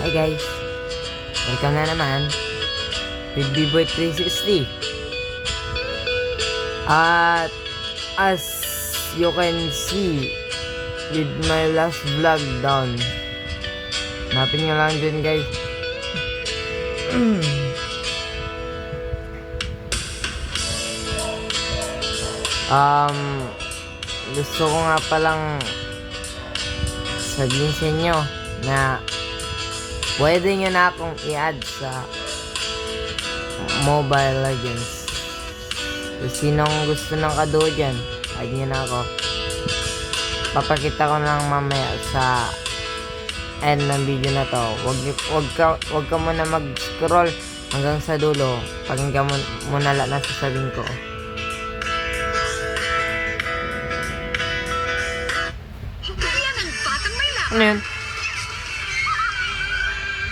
Hi guys, welcome na naman with B-Boy 360. At as you can see with my last vlog down, hanapin nyo lang dyan guys. Gusto ko nga palang sabihin sa inyo na pwede nyo na akong i-add sa Mobile Legends. Kung sinong gusto ng kaduo dyan, add nyo na ako. Papakita ko lang mamaya sa end ng video na to. Wag ka muna mag-scroll hanggang sa dulo. Pakinggan mo na lang na sasabihin ko. Ano yun?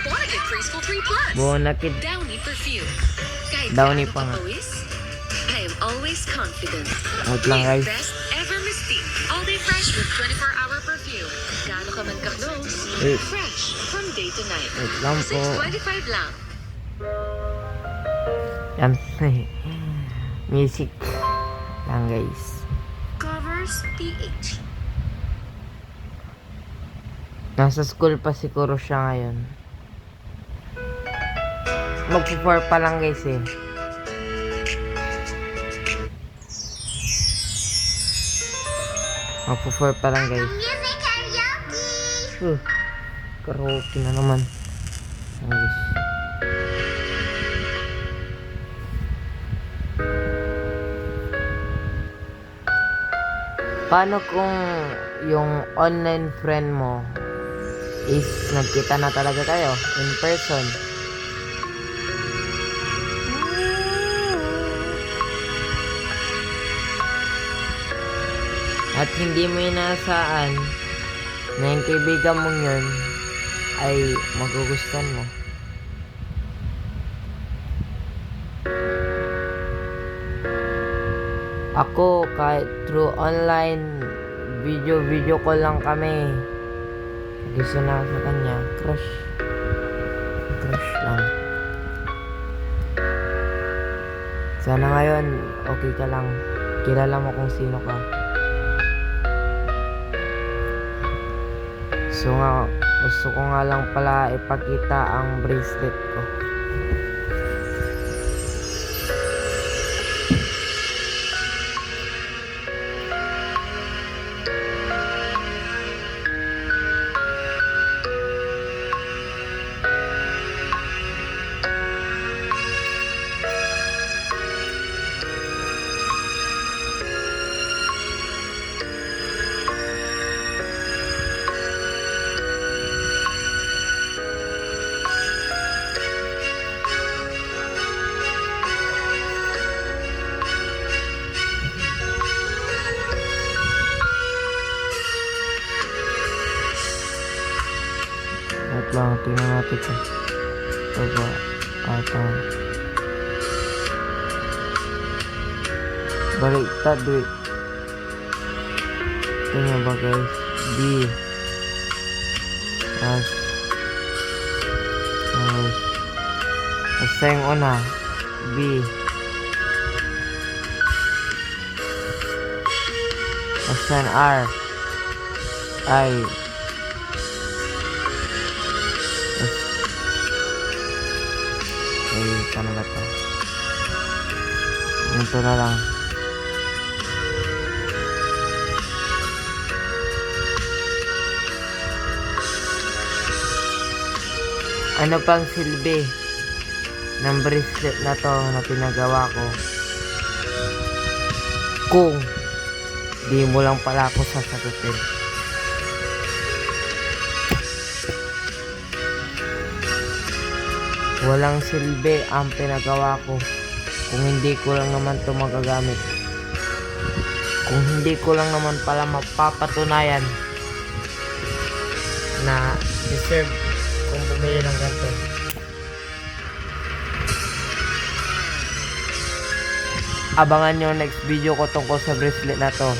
Bonakid Graceful 3 Plus. Bonakid. Downy perfume. Kahit Downy gaano pa nga. kapawis, I am always confident. Out lang guys. Best ever Mystique. All day fresh with 24-hour perfume. Gaano ka man ka-close, fresh from day to night. Wait lang po. 625 lang. Yan. Music lang guys. Covers PH. Nasa school pa siguro siya ngayon. Mag-4 pa lang guys eh. Mag-4 pa lang guys. Music karaoke. Karaoke na naman. Ayan, guys. Paano kung yung online friend mo is nagkita na talaga kayo in person? At hindi mo inaasahan na yung kaibigan mong yun ay magugustuhan mo. Ako kahit through online video call lang kami, gusto na sa kanya, crush lang. Sana ngayon okay ka lang, kilala mo kung sino ka. Gusto ko nga lang pala ipakita ang bracelet ko. Wait lang, tingnan natin ito. Baba, ata. Baliktad, wait. Tingnan ba guys? B. S. Basta yung una. B. Basta yung R. I. Ano ba ito? Ito na lang. Ano pang silbi ng bracelet na to na pinagawa ko kung di mo lang pala ako sasagutin? Walang silbi ang pinagawa ko kung hindi ko lang naman ito magagamit. Kung hindi ko lang naman pala mapapatunayan na deserve kung bumili ng ganito. Abangan nyo next video ko tungkol sa bracelet na to.